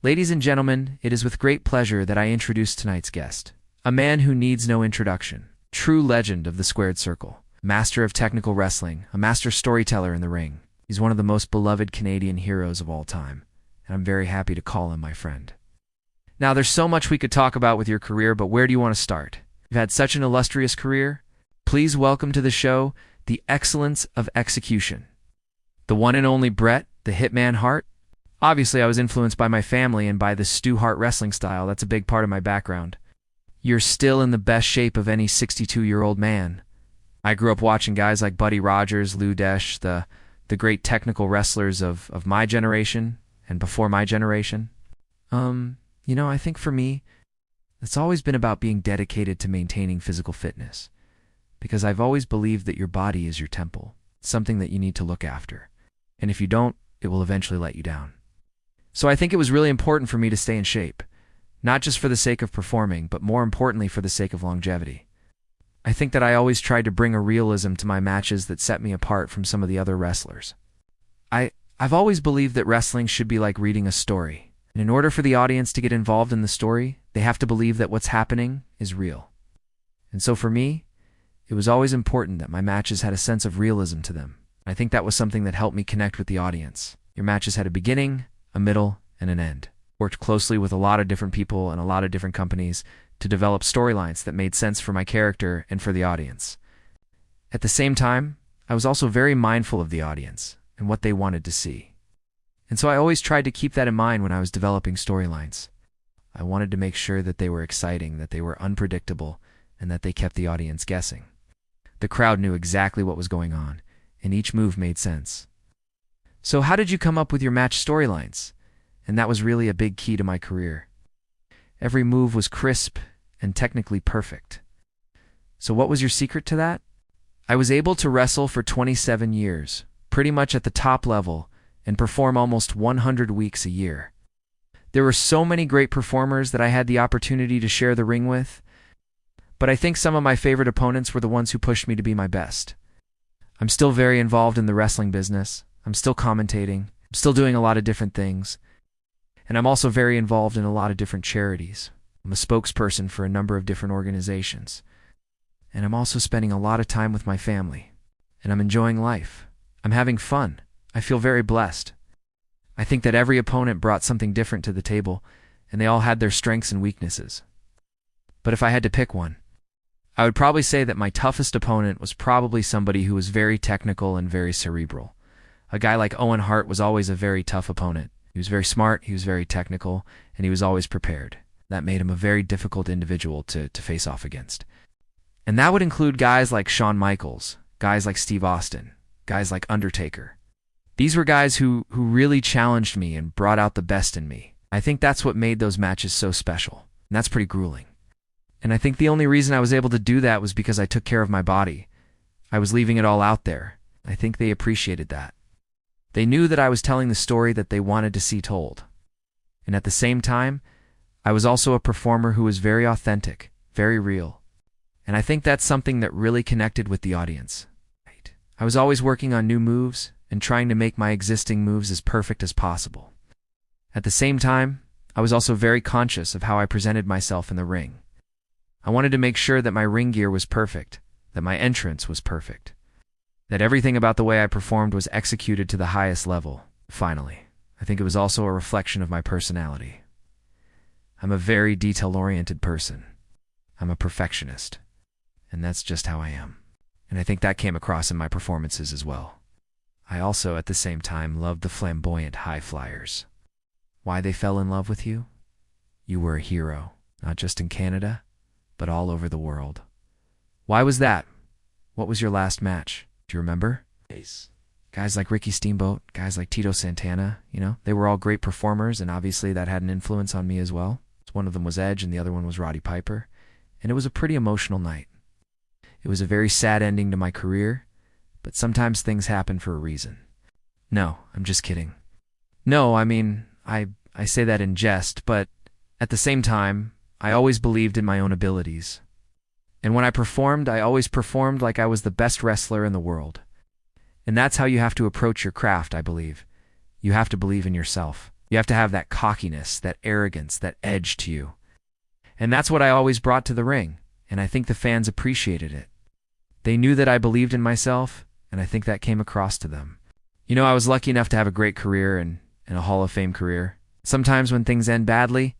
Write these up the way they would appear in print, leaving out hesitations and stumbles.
Ladies and gentlemen, it is with great pleasure that I introduce tonight's guest. A man who needs no introduction. True legend of the squared circle. Master of technical wrestling. A master storyteller in the ring. He's one of the most beloved Canadian heroes of all time. And I'm very happy to call him my friend. Now, there's so much we could talk about with your career, but where do you want to start? You've had such an illustrious career. Please welcome to the show the excellence of execution. The one and only Bret, the Hitman Hart. Obviously, I was influenced by my family and by the Stu Hart wrestling style. That's a big part of my background. You're still in the best shape of any 62-year-old man. I grew up watching guys like Buddy Rogers, Lou Desch, the great technical wrestlers of my generation and before my generation. I think for me, it's always been about being dedicated to maintaining physical fitness. Because I've always believed that your body is your temple, something that you need to look after. And if you don't, it will eventually let you down. So I think it was really important for me to stay in shape, not just for the sake of performing, but more importantly for the sake of longevity. I think that I always tried to bring a realism to my matches that set me apart from some of the other wrestlers. I've always believed that wrestling should be like reading a story. And in order for the audience to get involved in the story, they have to believe that what's happening is real. And so for me, it was always important that my matches had a sense of realism to them. I think that was something that helped me connect with the audience. Your matches had a beginning, a middle, and an end. Worked closely with a lot of different people and a lot of different companies to develop storylines that made sense for my character and for the audience. At the same time, I was also very mindful of the audience and what they wanted to see. And so I always tried to keep that in mind when I was developing storylines. I wanted to make sure that they were exciting, that they were unpredictable, and that they kept the audience guessing. The crowd knew exactly what was going on, and each move made sense. So how did you come up with your match storylines? And that was really a big key to my career. Every move was crisp and technically perfect. So what was your secret to that? I was able to wrestle for 27 years, pretty much at the top level, and perform almost 100 weeks a year. There were so many great performers that I had the opportunity to share the ring with, but I think some of my favorite opponents were the ones who pushed me to be my best. I'm still very involved in the wrestling business. I'm still commentating. I'm still doing a lot of different things. And I'm also very involved in a lot of different charities. I'm a spokesperson for a number of different organizations. And I'm also spending a lot of time with my family. And I'm enjoying life. I'm having fun. I feel very blessed. I think that every opponent brought something different to the table, and they all had their strengths and weaknesses. But if I had to pick one, I would probably say that my toughest opponent was probably somebody who was very technical and very cerebral. A guy like Owen Hart was always a very tough opponent. He was very smart, he was very technical, and he was always prepared. That made him a very difficult individual to face off against. And that would include guys like Shawn Michaels, guys like Steve Austin, guys like Undertaker. These were guys who really challenged me and brought out the best in me. I think that's what made those matches so special, and that's pretty grueling. And I think the only reason I was able to do that was because I took care of my body. I was leaving it all out there. I think they appreciated that. They knew that I was telling the story that they wanted to see told. And at the same time, I was also a performer who was very authentic, very real. And I think that's something that really connected with the audience. I was always working on new moves and trying to make my existing moves as perfect as possible. At the same time, I was also very conscious of how I presented myself in the ring. I wanted to make sure that my ring gear was perfect, that my entrance was perfect, that everything about the way I performed was executed to the highest level. Finally, I think it was also a reflection of my personality. I'm a very detail-oriented person. I'm a perfectionist. And that's just how I am. And I think that came across in my performances as well. I also, at the same time, loved the flamboyant high flyers. Why they fell in love with you? You were a hero, not just in Canada, but all over the world. Why was that? What was your last match? Do you remember? Guys like Ricky Steamboat, guys like Tito Santana, they were all great performers, and obviously that had an influence on me as well. One of them was Edge, and the other one was Roddy Piper. And it was a pretty emotional night. It was a very sad ending to my career, but sometimes things happen for a reason. No, I'm just kidding. No, I mean, I say that in jest, but at the same time, I always believed in my own abilities. And when I performed, I always performed like I was the best wrestler in the world. And that's how you have to approach your craft, I believe. You have to believe in yourself. You have to have that cockiness, that arrogance, that edge to you. And that's what I always brought to the ring, and I think the fans appreciated it. They knew that I believed in myself, and I think that came across to them. You know, I was lucky enough to have a great career and a Hall of Fame career. Sometimes when things end badly,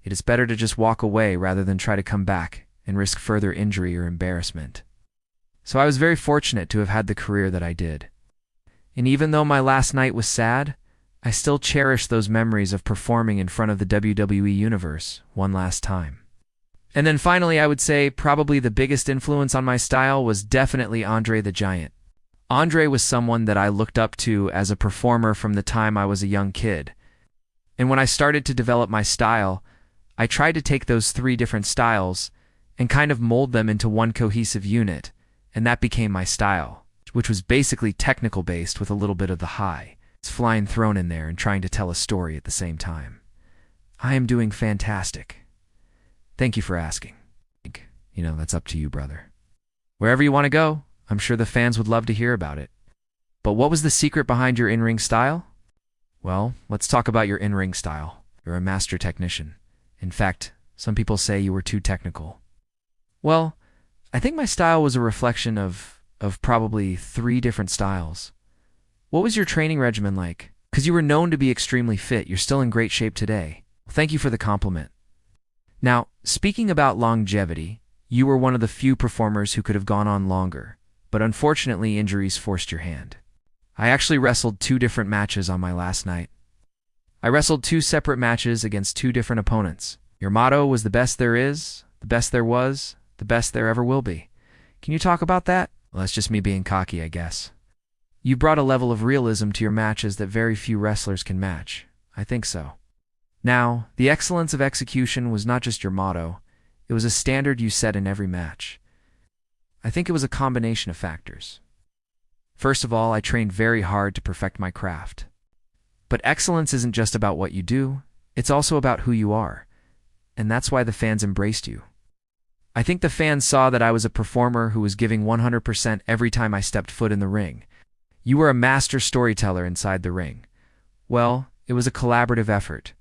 it is better to just walk away rather than try to come back and risk further injury or embarrassment. So I was very fortunate to have had the career that I did. And even though my last night was sad, I still cherish those memories of performing in front of the WWE Universe one last time. And then finally, I would say probably the biggest influence on my style was definitely Andre the Giant. Andre was someone that I looked up to as a performer from the time I was a young kid. And when I started to develop my style, I tried to take those 3 different styles and kind of mold them into one cohesive unit, and that became my style, which was basically technical based with a little bit of the high. It's flying thrown in there and trying to tell a story at the same time. I am doing fantastic. Thank you for asking. You know, that's up to you, brother. Wherever you want to go, I'm sure the fans would love to hear about it. But what was the secret behind your in-ring style? Well, let's talk about your in-ring style. You're a master technician. In fact, some people say you were too technical. Well, I think my style was a reflection of probably 3 different styles. What was your training regimen like? Because you were known to be extremely fit. You're still in great shape today. Thank you for the compliment. Now, speaking about longevity, you were one of the few performers who could have gone on longer, but unfortunately injuries forced your hand. I actually wrestled 2 different matches on my last night. I wrestled 2 separate matches against 2 different opponents. Your motto was the best there is, the best there was, the best there ever will be. Can you talk about that? Well, that's just me being cocky, I guess. You brought a level of realism to your matches that very few wrestlers can match. I think so. Now, the excellence of execution was not just your motto, it was a standard you set in every match. I think it was a combination of factors. First of all, I trained very hard to perfect my craft. But excellence isn't just about what you do, it's also about who you are. And that's why the fans embraced you. I think the fans saw that I was a performer who was giving 100% every time I stepped foot in the ring. You were a master storyteller inside the ring. Well, it was a collaborative effort.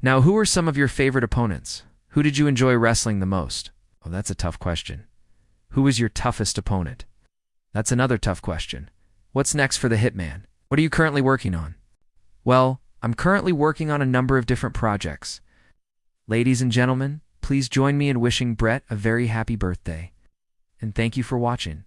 Now, who were some of your favorite opponents? Who did you enjoy wrestling the most? Oh, that's a tough question. Who was your toughest opponent? That's another tough question. What's next for the Hitman? What are you currently working on? Well, I'm currently working on a number of different projects. Ladies and gentlemen, please join me in wishing Brett a very happy birthday. And thank you for watching.